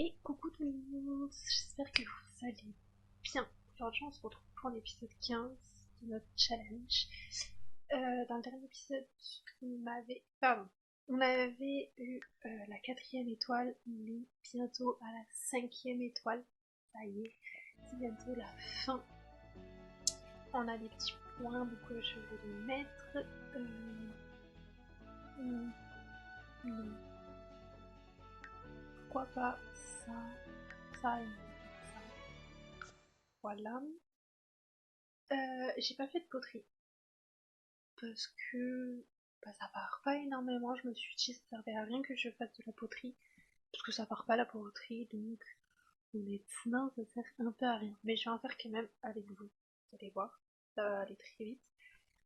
Et coucou tout le monde, j'espère que vous allez bien. Aujourd'hui on se retrouve pour l'épisode 15 de notre challenge. Dans le dernier épisode, on avait eu la quatrième étoile, mais bientôt à la cinquième étoile. Ça y est, c'est bientôt la fin. On a des petits points, donc je vais les mettre. Pourquoi pas ça, ça et ça. Voilà. J'ai pas fait de poterie parce que ça part pas énormément. Je me suis dit ça servait à rien que je fasse de la poterie parce que ça part pas la poterie, donc honnêtement ça sert un peu à rien. Mais je vais en faire quand même avec vous. Vous allez voir, ça va aller très vite.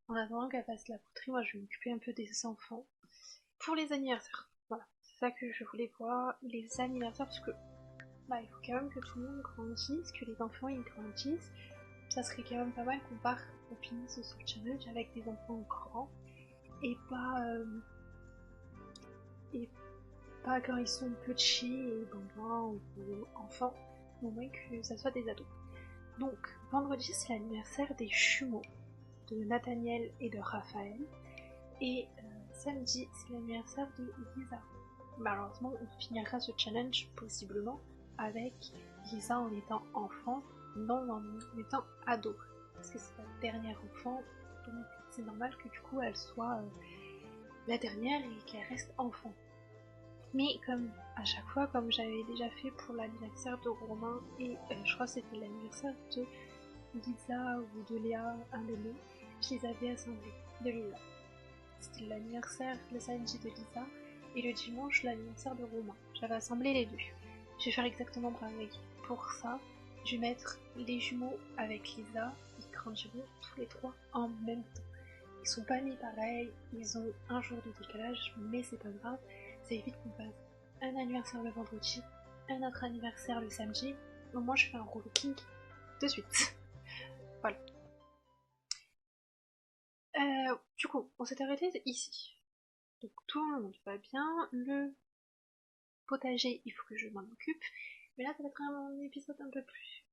En attendant qu'elle fasse la poterie, moi je vais m'occuper un peu des enfants pour les anniversaires. Voilà, c'est ça que je voulais voir, les anniversaires, parce que il faut quand même que tout le monde grandisse, que les enfants ils grandissent. Ça serait quand même pas mal qu'on finisse ce challenge avec des enfants grands et pas quand ils sont petits et bambins ou enfants, au moins que ça soit des ados. Donc vendredi c'est l'anniversaire des jumeaux de Nathaniel et de Raphaël et samedi c'est l'anniversaire de Lisa. Malheureusement on finira ce challenge possiblement avec Lisa en étant enfant, non en étant ado, parce que c'est la dernière enfant, donc c'est normal que du coup elle soit la dernière et qu'elle reste enfant. Mais comme à chaque fois, comme j'avais déjà fait pour l'anniversaire de Romain et je crois que c'était l'anniversaire de Lisa ou de Léa, un des deux, je les avais assemblés, de Lisa. C'était l'anniversaire le samedi de Lisa et le dimanche l'anniversaire de Romain. J'avais assemblé les deux. Je vais faire exactement pareil. Pour ça, je vais mettre les jumeaux avec Lisa, les grands jumeaux, tous les trois en même temps. Ils sont pas mis pareil, ils ont un jour de décalage, mais c'est pas grave, ça évite qu'on fasse un anniversaire le vendredi, un autre anniversaire le samedi. Au moins je fais un rolling de suite. Voilà. Du coup, on s'est arrêté ici. Donc tout le monde va bien, le potager, il faut que je m'en occupe. Mais là, ça va être un épisode un peu plus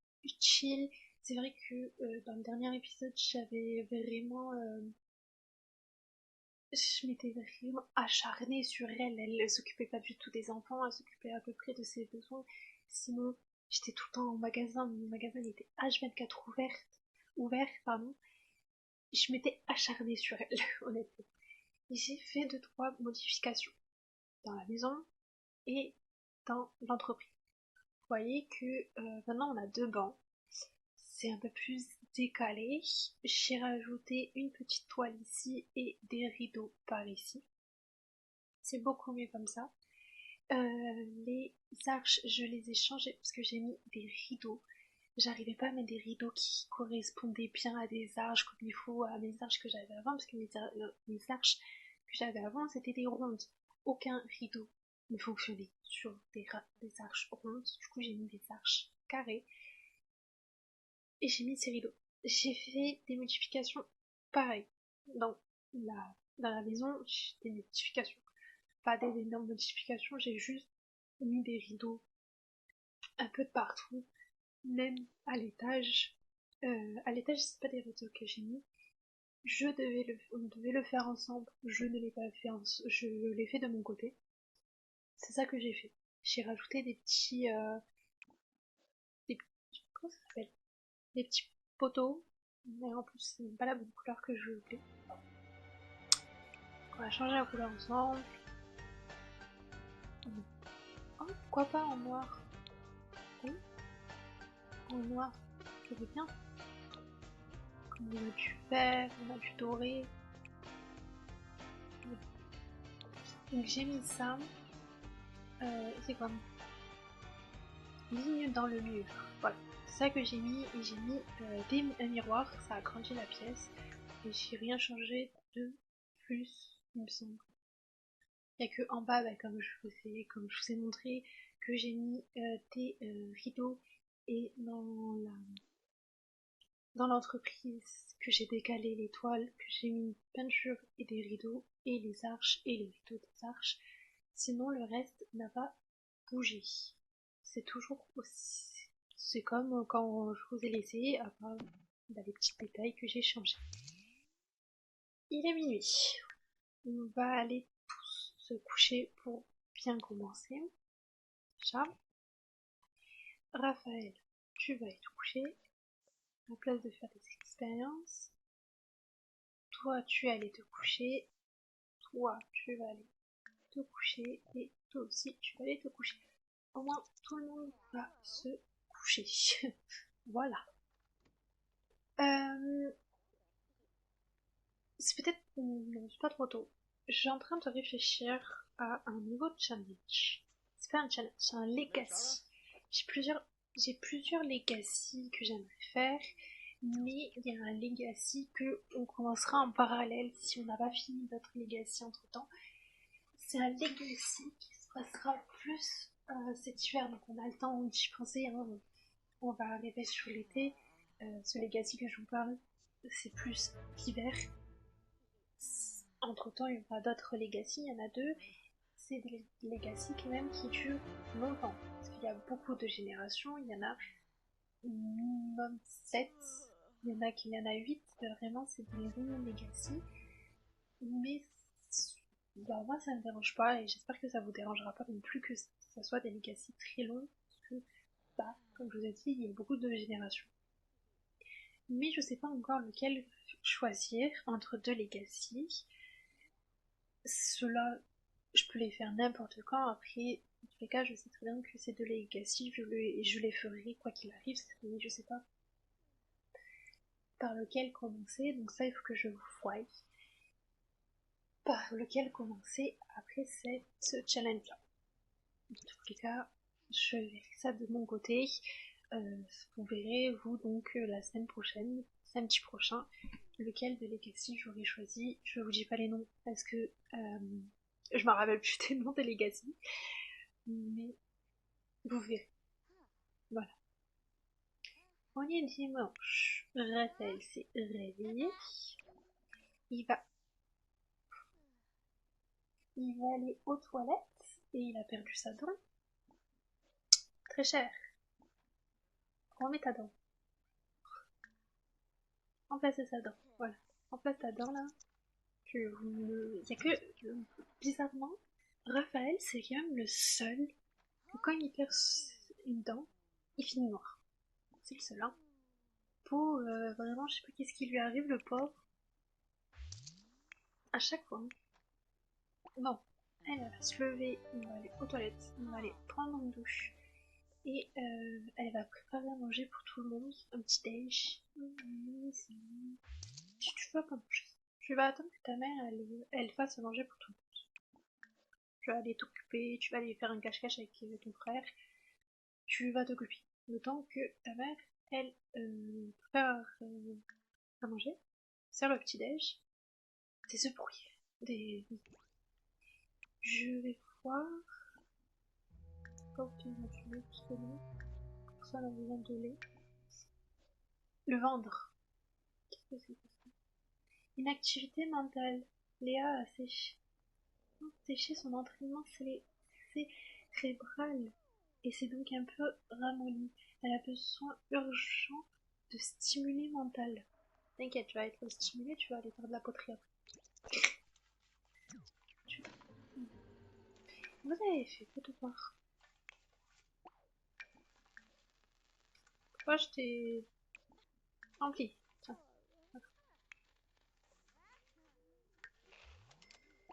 chill. C'est vrai que dans le dernier épisode, je m'étais vraiment acharnée sur elle. Elle s'occupait pas du tout des enfants, elle s'occupait à peu près de ses besoins. Sinon, j'étais tout le temps au magasin. Mon magasin était H24 ouvert, pardon. Je m'étais acharnée sur elle, honnêtement. Et j'ai fait 2-3 modifications dans la maison et dans l'entreprise. Vous voyez que maintenant on a 2 bancs, c'est un peu plus décalé. J'ai rajouté une petite toile ici et des rideaux par ici. C'est beaucoup mieux comme ça. Les arches, je les ai changées parce que j'ai mis des rideaux. J'arrivais pas à mettre des rideaux qui correspondaient bien à des arches comme il faut à mes arches que j'avais avant, parce que mes arches que j'avais avant c'était des rondes. Aucun rideau ne fonctionnait sur des arches rondes. Du coup j'ai mis des arches carrées et j'ai mis ces rideaux. J'ai fait des modifications pareilles dans la maison, des modifications. Pas des énormes modifications, j'ai juste mis des rideaux un peu de partout, même à l'étage. À l'étage, c'est pas des rideaux que j'ai mis. On devait le faire ensemble. Je ne l'ai pas fait, je l'ai fait de mon côté. C'est ça que j'ai fait. J'ai rajouté comment ça s'appelle? Des petits poteaux. Mais en plus, c'est même pas la bonne couleur que je voulais. On va changer la couleur ensemble. Oh, pourquoi pas en noir? Oui, en noir. Je veux bien. Comme on a du vert, on a du doré. Donc j'ai mis ça. C'est comme ligne dans le mur. Voilà, c'est ça que j'ai mis. Et j'ai mis un miroir, ça a agrandi la pièce. Et j'ai rien changé de plus, il me semble. Il n'y a que en bas, comme je vous ai montré, que j'ai mis des rideaux. Et dans l'entreprise, que j'ai décalé les toiles, que j'ai mis une peinture et des rideaux, et les arches et les rideaux des arches. Sinon, le reste n'a pas bougé. c'est toujours aussi... C'est comme quand je vous ai laissé, à part les petits détails que j'ai changés. Il est minuit. On va aller tous se coucher pour bien commencer. Déjà, Raphaël, tu vas aller te coucher. À la place de faire des expériences, toi tu vas aller te coucher. Toi tu vas aller te coucher. Et toi aussi tu vas aller te coucher. Au moins tout le monde va se coucher. Voilà. C'est peut-être... Non, c'est pas trop tôt. Je suis en train de réfléchir à un nouveau challenge. C'est pas un challenge, c'est un legacy. J'ai plusieurs legacy que j'aimerais faire, mais il y a un legacy que on commencera en parallèle si on n'a pas fini notre legacy entre temps. C'est un legacy qui se passera plus cet hiver, donc on a le temps d'y penser. Hein. On va arriver sur l'été. Ce legacy que je vous parle, c'est plus l'hiver. Entre temps, il y aura d'autres legacy, il y en a deux. C'est des legacy quand même qui durent longtemps. Parce qu'il y a beaucoup de générations, il y en a minimum 7, il y en a 8, vraiment c'est des longs legacy. Mais bah, moi ça me dérange pas et j'espère que ça vous dérangera pas non plus que ça soit des legacy très longs. Parce que, bah, comme je vous ai dit, il y a beaucoup de générations. Mais je sais pas encore lequel choisir entre deux legacy. Cela, je peux les faire n'importe quand. Après, en tous les cas, je sais très bien que ces deux legacy, je les ferai quoi qu'il arrive. Mais je sais pas par lequel commencer. Donc ça, il faut que je vous voie par lequel commencer après cette challenge-là. En tous les cas, je verrai ça de mon côté. Vous verrez, vous, donc, la semaine prochaine, samedi prochain, lequel de legacy j'aurais choisi. Je vous dis pas les noms parce que je me rappelle plus des noms des legacy, mais vous verrez. Voilà. On est dimanche. Raphaël s'est réveillé. Il va... Il va aller aux toilettes et il a perdu sa dent. Très cher. Remets ta dent. Remplace sa dent. Voilà. Remplace ta dent là. Il y a que... Bizarrement, Raphaël c'est quand même le seul que quand il perd une dent, il finit noir. C'est le seul, hein. Pour vraiment, je sais pas qu'est-ce qui lui arrive, le pauvre. À chaque fois. Hein. Bon, elle va se lever, on va aller aux toilettes, on va aller prendre une douche. Et elle va préparer à manger pour tout le monde, un petit déj. Si tu veux pas manger, tu vas attendre que ta mère elle fasse à manger pour tout le monde. Tu vas aller t'occuper, tu vas aller faire un cache-cache avec ton frère. Tu vas t'occuper. Le temps que ta mère, elle, prépare à manger, sert le petit déj. C'est ce bruit. Je vais voir. Pas obtenir du lait, parce que non. Pour ça, on a besoin de lait. Le vendre. Qu'est-ce que c'est que ça? Une activité mentale. Léa a séché son entraînement cérébral et c'est donc un peu ramolli. Elle a besoin urgent de stimuler mental. T'inquiète, tu vas être stimulé, tu vas aller faire de la poterie après. Vous avez fait quoi de voir? Pourquoi je t'ai rempli? Tiens.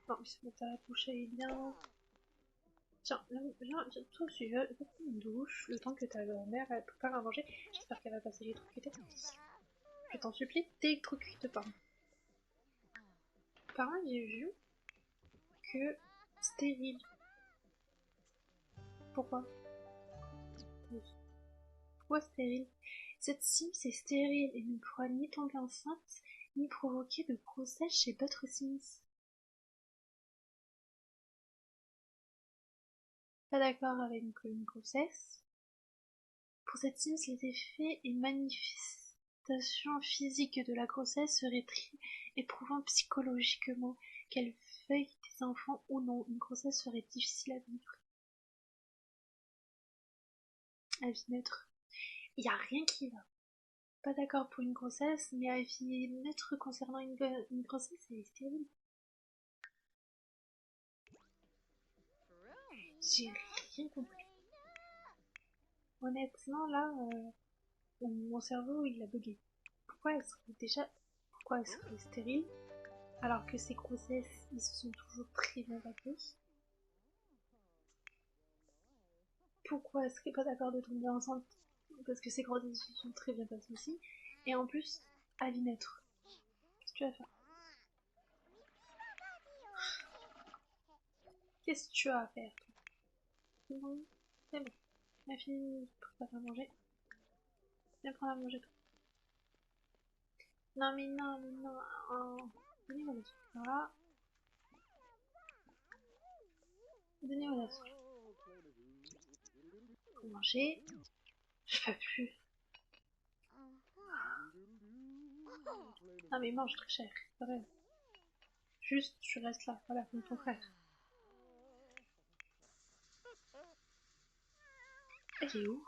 Bon, il se met à la bouche, elle est bien. Tiens, toi aussi, va prendre une douche, le temps que ta mère elle prépare à manger. J'espère qu'elle va pas s'électrocuter. Je t'en supplie, t'électrocute pas. Par contre, j'ai vu que stérile. Pourquoi? Pourquoi stérile? Cette Sims est stérile et ne pourra ni tomber enceinte, ni provoquer de grossesse chez d'autres Sims. Pas d'accord avec une grossesse? Pour cette Sims, les effets et manifestations physiques de la grossesse seraient très éprouvants psychologiquement. Qu'elle veuille des enfants ou non, une grossesse serait difficile à vivre. avis neutre. Il n'y a rien qui va. Pas d'accord pour une grossesse, mais avis neutre concernant une grossesse, c'est stérile. J'ai rien compris. Honnêtement, là, mon cerveau, il a bugué. Pourquoi elle serait stérile, alors que ses grossesses, ils se sont toujours très bien passés? Pourquoi elle serait pas d'accord de tomber enceinte, parce que ses grossesses se sont très bien passées aussi, et en plus, avis neutre. Qu'est-ce que tu vas faire? Qu'est-ce que tu as à faire, toi? C'est bon, c'est bon. Ma fille, pour pas faire manger. Viens prendre à manger, toi. Non, mais non, mais non. Oh. Donnez-moi la soupe. Voilà. Donnez-moi la soupe. Pour manger. Je peux plus. Non, mais mange très cher. C'est vrai. Juste, tu restes là. Voilà, comme ton frère. Elle est où?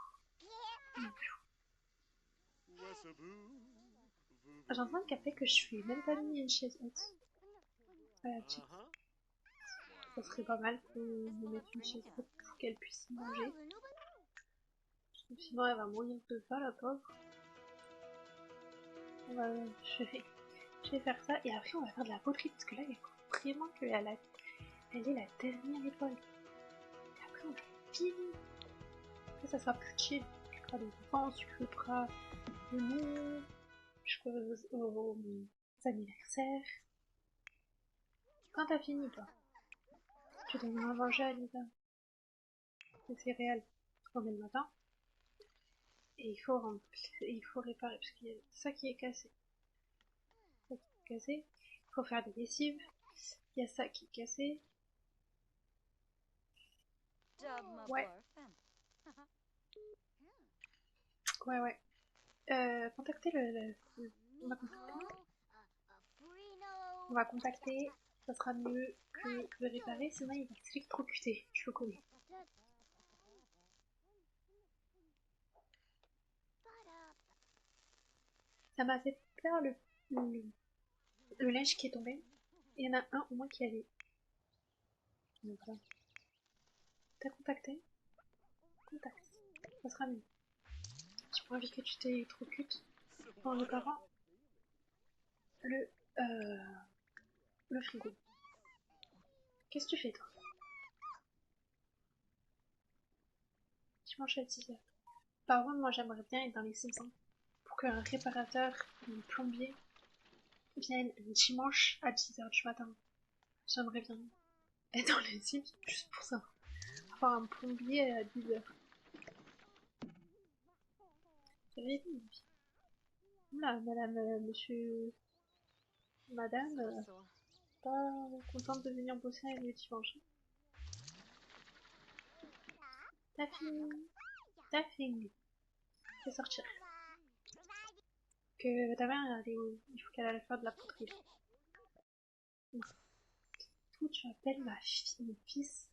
J'ai en train de capter que je suis même pas mis une chaise haute. Voilà, check. Ça serait pas mal qu'on me mette une chaise haute pour qu'elle puisse manger. Sinon, elle va mourir de faim, la pauvre. Je vais faire ça et après on va faire de la poterie parce que là il faut vraiment qu'elle elle ait la dernière étoile. Et après on a fini. Après ça sera plus chill. Tu feras des enfants, tu feras le nom, je ferai aux anniversaires. Quand t'as fini toi, tu donneras à manger à Lisa. Des céréales. On est le matin. Et il faut réparer parce qu'il y a ça qui est cassé. Ça qui est cassé. Il faut faire des lessives. Il y a ça qui est cassé. Ouais, ouais. Contacter on va contacter. On va contacter. Ça sera mieux que de réparer, sinon il va s'électrocuter. Je le connais. Ça m'a fait peur le linge qui est tombé. Il y en a un au moins qui allait. Donc là. T'as contacté? Contact. Ça sera mieux. J'ai pas envie que tu t'électrocutes en réparant le, euh, le frigo. Qu'est-ce que tu fais toi? Dimanche à 10h. Par contre, moi j'aimerais bien être dans les Simpsons pour qu'un réparateur, un plombier, vienne un dimanche à 10h du matin. J'aimerais bien être dans les Sims juste pour ça. Avoir un plombier à 10h. J'avais dit, là, madame, monsieur, madame, pas contente de venir bosser avec le dimanche. T'as fini? T'as fini. Fais sortir. Que ta mère, il faut qu'elle aille faire de la poterie. Où tu appelles mon fils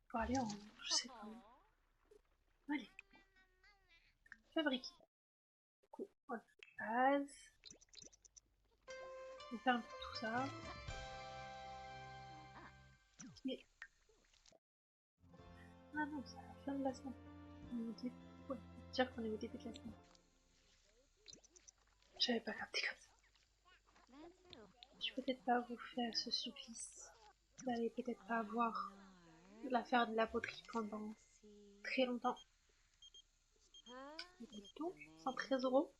pour aller en, je sais pas. Allez, fabriquer. Du coup, voilà. Base. On va faire un peu tout ça. Mais, ah non, c'est à la fin de la semaine. Ouais, dire qu'on est au début de la semaine. J'avais pas capté comme ça. Je vais peut-être pas vous faire ce supplice. Vous allez peut-être pas avoir l'affaire de la poterie pendant très longtemps. Donc, 113 €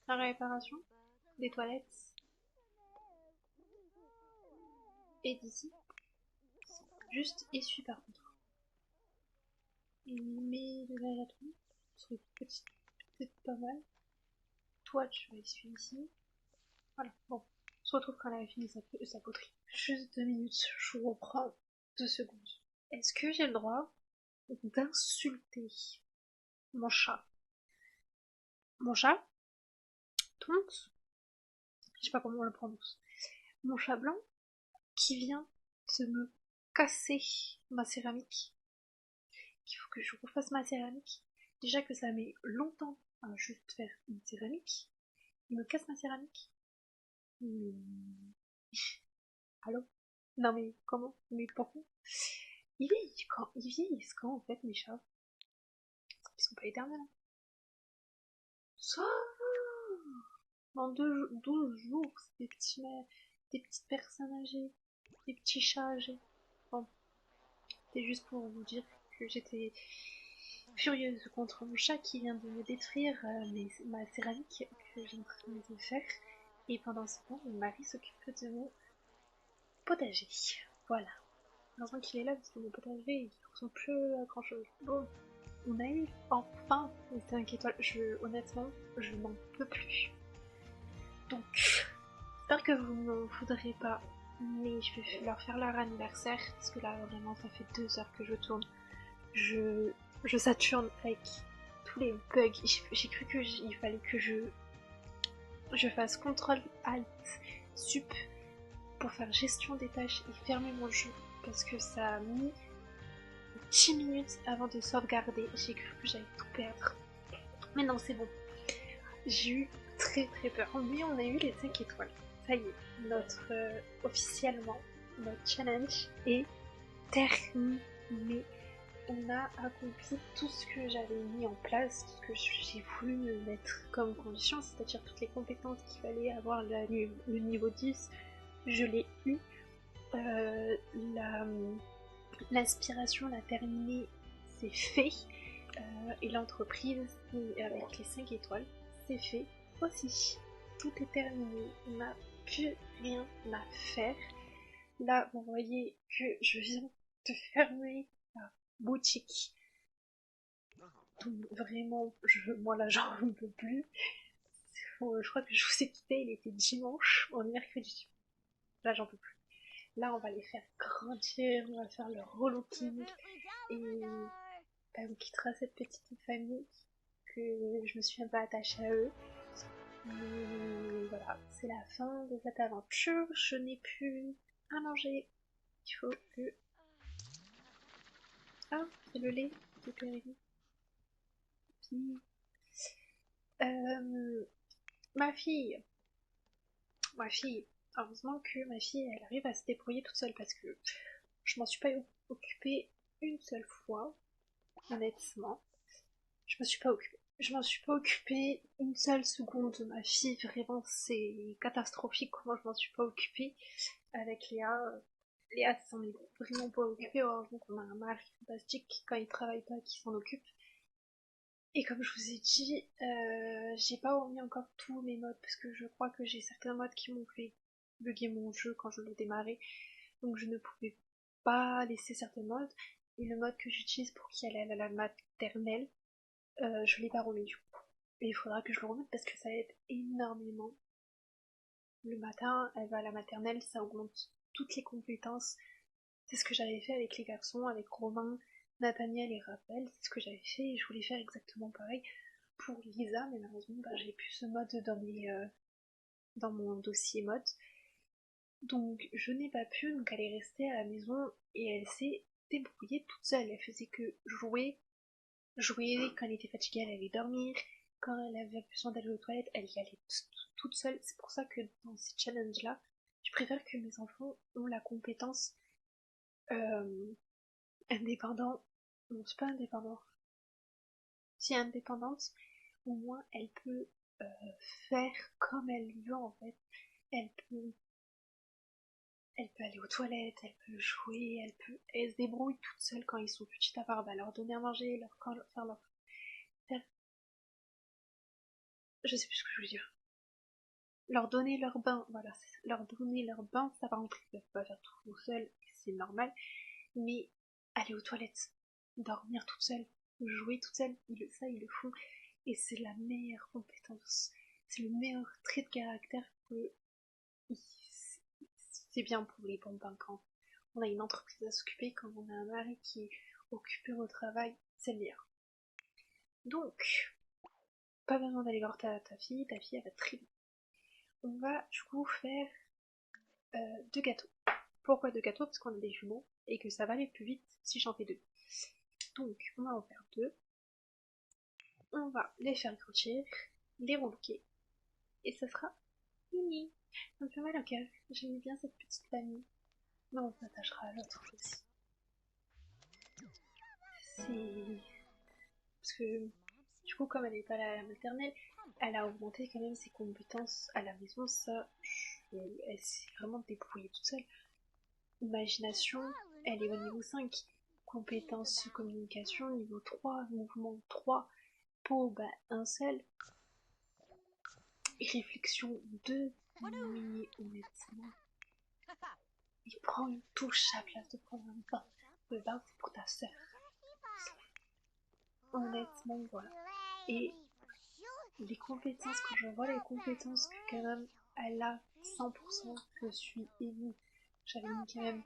la réparation des toilettes et d'ici. Juste essuie par contre. Et mets de la latouille. Ce serait peut-être pas mal. Toi, tu vas essuyer ici. Voilà, bon. On se retrouve quand elle a fini sa poterie. Juste 2 minutes, je vous reprends 2 secondes. Est-ce que j'ai le droit d'insulter mon chat? Mon chat, Tonks, je sais pas comment on le prononce. Mon chat blanc qui vient de me casser ma céramique. Qu'il faut que je refasse ma céramique. Déjà que ça met longtemps à juste faire une céramique. Il me casse ma céramique. Hmm. Allô? Non mais comment? Mais pourquoi? Ils vieillissent quand en fait mes chats? Ils sont pas éternels. Ça dans 12 jours, c'est des petites personnes âgées, des petits chats âgés. Bon, c'est juste pour vous dire que j'étais furieuse contre mon chat qui vient de me détruire ma céramique que j'ai en train de faire. Et pendant ce temps, mon mari s'occupe de mon potager. Voilà. Heureusement qu'il est là parce que mon potager, il ressemble plus à grand chose. Bon, on a eu enfin les 5 étoiles. Honnêtement, je n'en peux plus. Donc, j'espère que vous ne m'en voudrez pas, mais je vais leur faire leur anniversaire parce que là, vraiment, ça fait 2 heures que je tourne. Je saturne avec tous les bugs. J'ai cru qu'il fallait que je fasse CTRL ALT SUP pour faire gestion des tâches et fermer mon jeu parce que ça a mis 10 minutes avant de sauvegarder. J'ai cru que j'allais tout perdre. Mais non, c'est bon. J'ai eu très très peur. Oui, on a eu les 5 étoiles. Ça y est, officiellement, notre challenge est terminé. On a accompli tout ce que j'avais mis en place, tout ce que j'ai voulu me mettre comme condition, c'est-à-dire toutes les compétences qu'il fallait avoir le niveau 10, je l'ai eu. L'aspiration, la terminée, c'est fait. Et l'entreprise, avec les 5 étoiles, c'est fait aussi. Tout est terminé, on n'a plus rien à faire. Là, vous voyez que je viens de fermer la boutique. Donc vraiment, moi là, j'en peux plus. Je crois que je vous ai quitté, il était dimanche, on est mercredi. Là, j'en peux plus. Là, on va les faire grandir, on va faire leur relooking. Et on quittera cette petite famille que je me suis un peu attachée à eux. Mais voilà, c'est la fin de cette aventure. Je n'ai plus à manger. Il faut que... Ah, c'est le lait qui est périmé. Puis... Ma fille. Ma fille. Heureusement que ma fille, elle arrive à se débrouiller toute seule parce que je m'en suis pas occupée une seule fois, honnêtement. Je me suis pas occupée. Je m'en suis pas occupée une seule seconde de ma fille, vraiment c'est catastrophique comment je m'en suis pas occupée avec Léa. Léa s'en est vraiment pas occupée, heureusement qu'on a un mari fantastique qui, quand il travaille pas, qui s'en occupe. Et comme je vous ai dit, j'ai pas remis encore tous mes modes parce que je crois que j'ai certains modes qui m'ont fait bugger mon jeu quand je le démarrais, donc je ne pouvais pas laisser certains modes. Et le mode que j'utilise pour qu'il aille à la maternelle, je l'ai pas remis du coup. Et il faudra que je le remette parce que ça aide énormément. Le matin, elle va à la maternelle, ça augmente toutes les compétences. C'est ce que j'avais fait avec les garçons, avec Romain, Nathaniel et Raphaël, c'est ce que j'avais fait et je voulais faire exactement pareil pour Lisa, mais malheureusement j'ai plus ce mode dans mon dossier mode. Donc je n'ai pas pu, donc elle est restée à la maison et elle s'est débrouillée toute seule. Elle faisait que jouer, quand elle était fatiguée, elle allait dormir, quand elle avait besoin d'aller aux toilettes, elle y allait toute seule. C'est pour ça que dans ces challenges-là, je préfère que mes enfants ont la compétence indépendant. Non, c'est pas indépendant. Si indépendante, au moins elle peut faire comme elle veut en fait. Elle peut, elle peut aller aux toilettes, elle peut jouer, elle se débrouille toute seule quand ils sont petits à part leur donner à manger, faire, je sais plus ce que je veux dire. Leur donner leur bain, voilà, leur donner leur bain, ça par contre ils peuvent pas faire tout seul, c'est normal, mais aller aux toilettes, dormir toute seule, jouer toute seule, ça ils le font, et c'est la meilleure compétence, c'est le meilleur trait de caractère que c'est bien pour les bambins quand on a une entreprise à s'occuper, quand on a un mari qui est occupé au travail, c'est le meilleur. Donc, pas besoin d'aller voir ta fille elle va très bien. On va du coup faire 2 gâteaux. Pourquoi 2 gâteaux? Parce qu'on a des jumeaux et que ça va aller plus vite si j'en fais 2. Donc on va en faire 2. on va les faire grandir, les reloquer, et ça sera fini. Ça me fait mal au cœur, j'aime bien cette petite famille, mais on s'attachera à l'autre aussi. C'est... Parce que, du coup, comme elle n'est pas à la maternelle, elle a augmenté quand même ses compétences à la maison, ça, elle s'est vraiment débrouillée toute seule. Imagination, elle est au niveau 5. Compétences communication, niveau 3. Mouvement 3. Peau, bah, un seul. Et réflexion 2. Mais honnêtement, il prend une touche à la place de prendre un bain. Le bain, c'est pour ta sœur. Honnêtement, voilà. Et les compétences, quand je vois les compétences que quand même elle a 100%, je suis émue. J'avais mis quand même,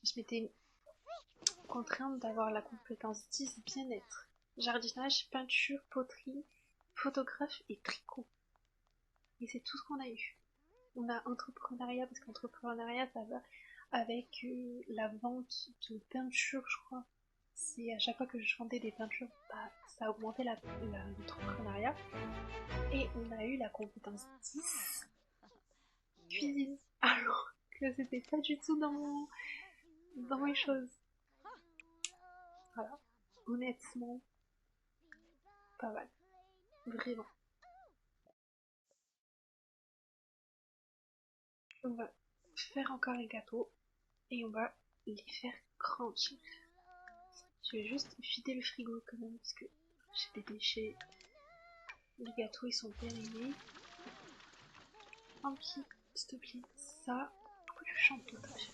je m'étais contrainte d'avoir la compétence 10 bien-être, jardinage, peinture, poterie, photographe et tricot. Et c'est tout ce qu'on a eu. On a entrepreneuriat, parce qu'entrepreneuriat ça va avec la vente de peinture, je crois. C'est à chaque fois que je vendais des peintures, bah, ça a augmenté l'entrepreneuriat. Et on a eu la compétence 10 cuisine. Alors que c'était pas du tout dans mes choses. Voilà. Honnêtement, pas mal. Vraiment. On va faire encore les gâteaux et on va les faire grandir. Je vais juste vider le frigo quand même parce que j'ai des déchets. Les gâteaux ils sont périmés. Un petit, s'il te plaît, ça. Pourquoi tu chantes tout à fait?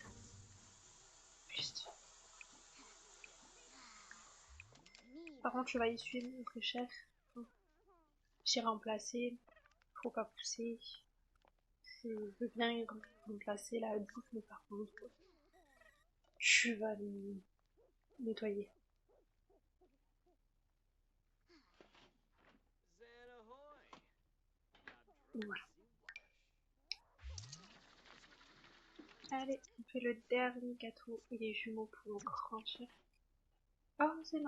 Juste. Par contre, tu vas essuyer mon très cher. J'ai remplacé. Faut pas pousser. Je veux bien remplacer la bouffe, mais par contre, tu vas le nettoyer. Voilà. Allez, on fait le dernier gâteau et les jumeaux pour le grandir. Oh, c'est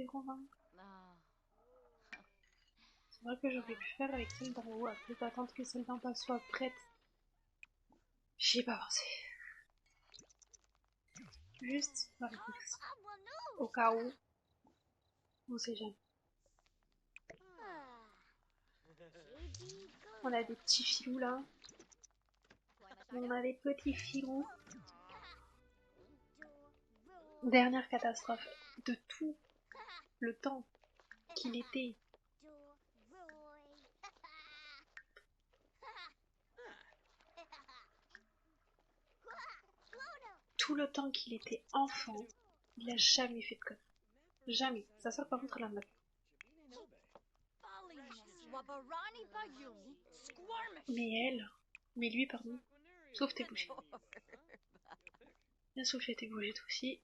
Romain. C'est vrai que j'aurais pu faire avec celle d'en haut, après attendre que celle d'en bas soit prête. J'y ai pas pensé. Juste par réflexion. Au cas où, on sait jamais. On a des petits filous là. On a des petits filous. Dernière catastrophe de tout le temps qu'il était. Tout le temps qu'il était enfant, il a jamais fait de conneries. Jamais. Sa soeur par contre elle en a fait. Mais lui pardon, sauf tes bougies. Bien sauf tes bougies aussi.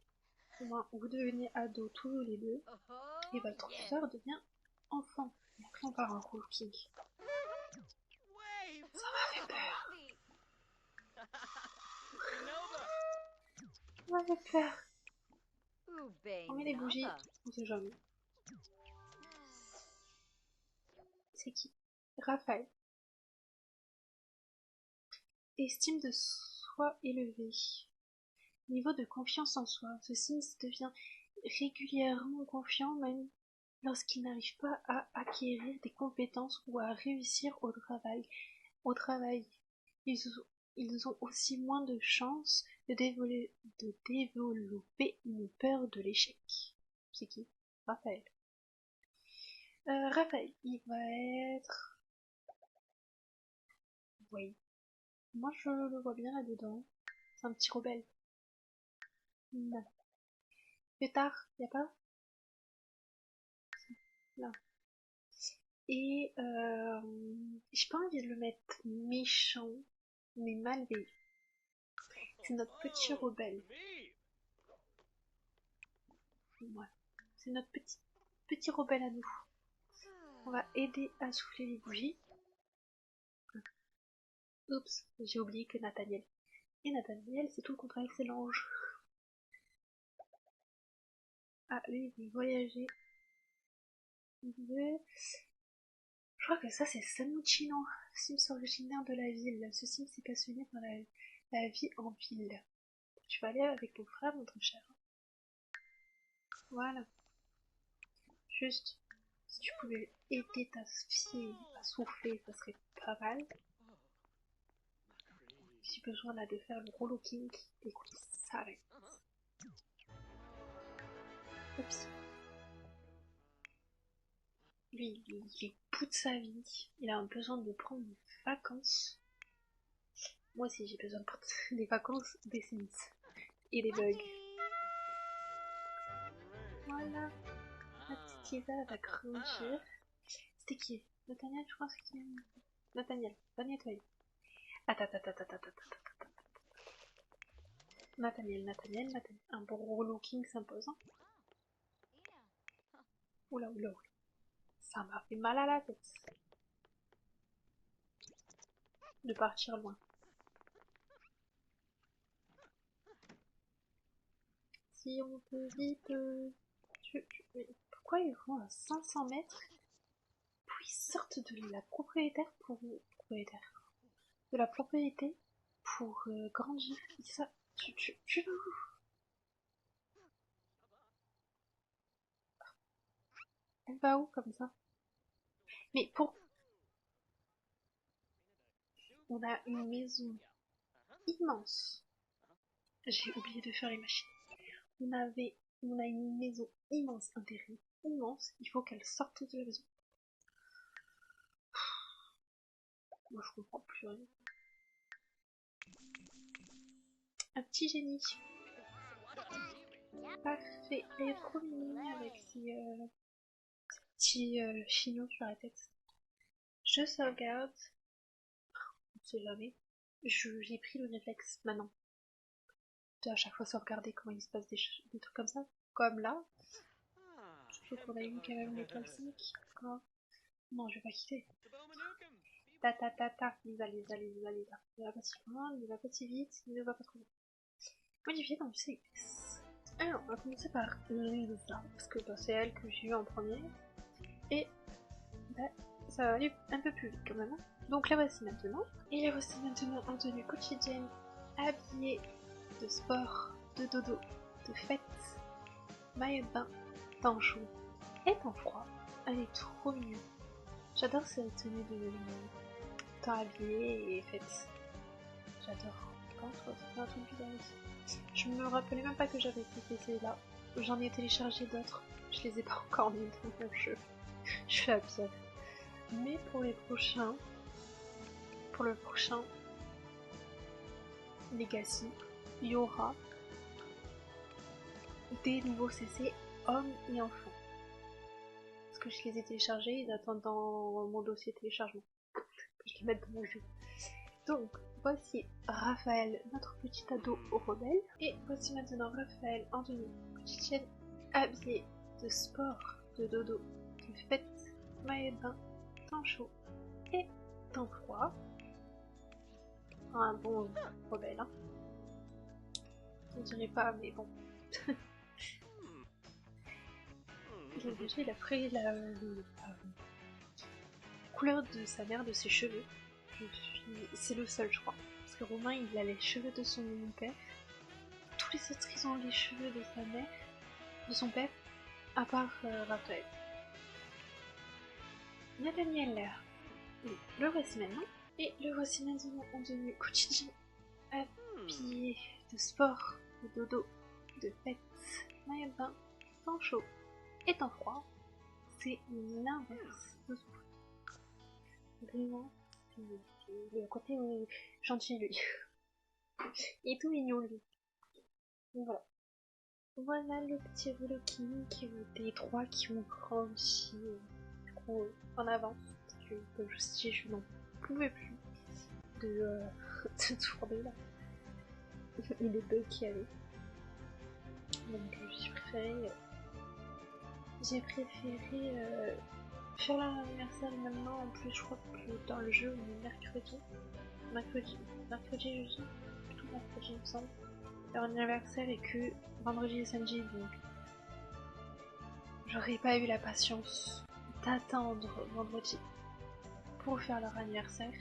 Au moins vous devenez ados tous les deux. Et votre soeur devient enfant. Et après on part en walking. Ça m'a fait peur. Ça m'a fait peur. On met les bougies, on sait jamais. C'est qui? Raphaël. Estime de soi élevée. Niveau de confiance en soi. Ce Sims devient régulièrement confiant même lorsqu'il n'arrive pas à acquérir des compétences ou à réussir au travail. Ils ont aussi moins de chances de développer une peur de l'échec. C'est qui? Raphaël. Raphaël, il va être... Oui. Moi, je le vois bien là-dedans. C'est un petit rebelle. Non. Plus tard, y a pas? Là. Et j'ai pas envie de le mettre méchant, mais malveillant. C'est notre petit rebelle. Voilà. C'est notre petit rebelle à nous. On va aider à souffler les bougies. Oups, j'ai oublié que Nathaniel. Et Nathaniel, c'est tout le contraire, c'est l'ange. Ah, lui, il veut voyager. Je crois que ça c'est Samuchino, Sims originaire de la ville. Ce Sims est passionné par la vie en ville. Tu vas aller avec ton frère, mon très cher. Voilà. Juste, si tu pouvais aider ta fille à souffler, ça serait pas mal. J'ai besoin là de faire le rouleau king. Écoute, ça arrête. Oups. Lui, il est bout de sa vie. Il a besoin de prendre des vacances. Moi aussi, j'ai besoin de prendre des vacances des Sims. Et des bugs. Voilà. Ma petite Lisa va grandir. C'était qui? Nathaniel, je crois que c'est Nathaniel, va nettoyer. Attends. Nathaniel. Un bon looking s'impose. Hein. Oula. Ça m'a fait mal à la tête. De partir loin. Si on peut vite... Pourquoi ils vont à 500 mètres? Puis ils sortent de la propriétaire pour... De la propriété pour grandir. Ça... Tu vas où? Elle va où comme ça? Mais pour... On a une maison immense. J'ai oublié de faire les machines. On a une maison immense, un terrain immense. Il faut qu'elle sorte de la maison. Moi, je comprends plus rien. Un petit génie. Parfait. Elle est trop mignonne avec ses petits chignons sur la tête. Je sauvegarde. On sait jamais. J'ai pris le réflexe maintenant. De à chaque fois sauvegarder quand il se passe des trucs comme ça. Comme là. Surtout qu'on a eu quand même l'étoile 5. Non, je vais pas quitter. Lisa. Ne va pas si loin, ne va pas si vite, ne va pas trop vite. Modifier dans le CX. Alors, on va commencer par Lisa, parce que bah, c'est elle que j'ai eu en premier. Et bah, ça va aller un peu plus vite quand même. Donc la voici maintenant. Et la voici maintenant en tenue quotidienne, habillée de sport, de dodo, de fête, maillot de bain, temps chaud et temps froid. Elle est trop mignonne. J'adore cette tenue de temps habillé et fête. J'adore. Contre, c'est un truc bizarre aussi. Je me rappelais même pas que j'avais fait là. J'en ai téléchargé d'autres. Je les ai pas encore mis dans mon jeu. Je suis à pire. Mais pour le prochain Legacy, il y aura des nouveaux CC hommes et enfants. Parce que je les ai téléchargés, ils attendent dans mon dossier téléchargement. Que je les mette dans mon jeu. Donc, voici Raphaël, notre petit ado rebelle. Et voici maintenant Raphaël en tenue quotidienne, habillé de sport, de dodo, de fête, maillot de bain, temps chaud et temps froid. Un bon rebelle, hein. Je ne dirais pas, mais bon. Il a pris la couleur de sa mère, de ses cheveux. C'est le seul, je crois. Parce que Romain, il a les cheveux de son père. Tous les autres, ils ont les cheveux de sa mère, de son père, à part Raphaël. Nathaniel, le voici maintenant. Et le voici maintenant en tenue quotidienne, habillé de sport, de dodo, de fête, maillot de bain, temps chaud et temps froid. C'est l'inverse de son frère. Vraiment, c'est le côté gentil lui. Il est tout mignon lui. Donc voilà. Voilà le petit vlogking des trois qui ont grandi en avance. Parce que comme je n'en pouvais plus de tourner là. Et les bugs qui allaient. Donc j'ai préféré faire leur anniversaire maintenant. En plus, je crois que dans le jeu on est mercredi, jeudi, plutôt mercredi il me semble. Leur anniversaire est que vendredi et samedi, donc j'aurais pas eu la patience d'attendre vendredi pour faire leur anniversaire.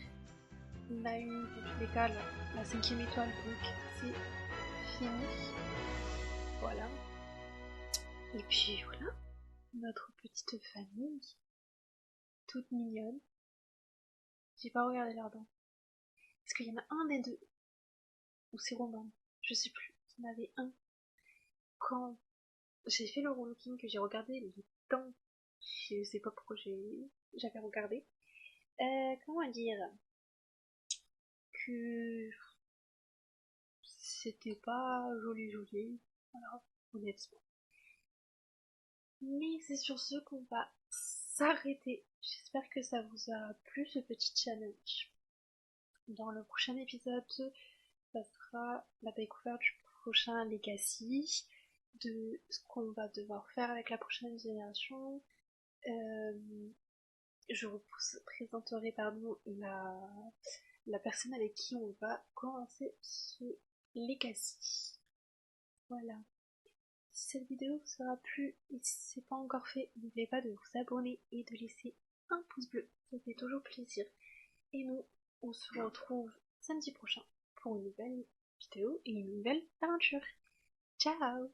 On a eu dans tous les cas la 5e étoile, donc c'est fini. Voilà. Et puis voilà, notre petite famille, toute mignonne. J'ai pas regardé leurs dents. Est-ce qu'il y en a un des deux? Ou c'est Romain? Je sais plus. Il y en avait un. Quand j'ai fait le relooking, que j'ai regardé les dents, je sais pas pourquoi j'avais regardé. Comment dire? Que c'était pas joli joli. Voilà, honnêtement. Mais c'est sur ce qu'on va s'arrêter. J'espère que ça vous a plu ce petit challenge. Dans le prochain épisode, ça sera la découverte du prochain Legacy, de ce qu'on va devoir faire avec la prochaine génération. Je vous présenterai la personne avec qui on va commencer ce Legacy. Voilà. Si cette vidéo vous aura plu et si ce n'est pas encore fait, n'oubliez pas de vous abonner et de laisser un pouce bleu, ça fait toujours plaisir. Et nous, on se retrouve samedi prochain pour une nouvelle vidéo et une nouvelle aventure. Ciao!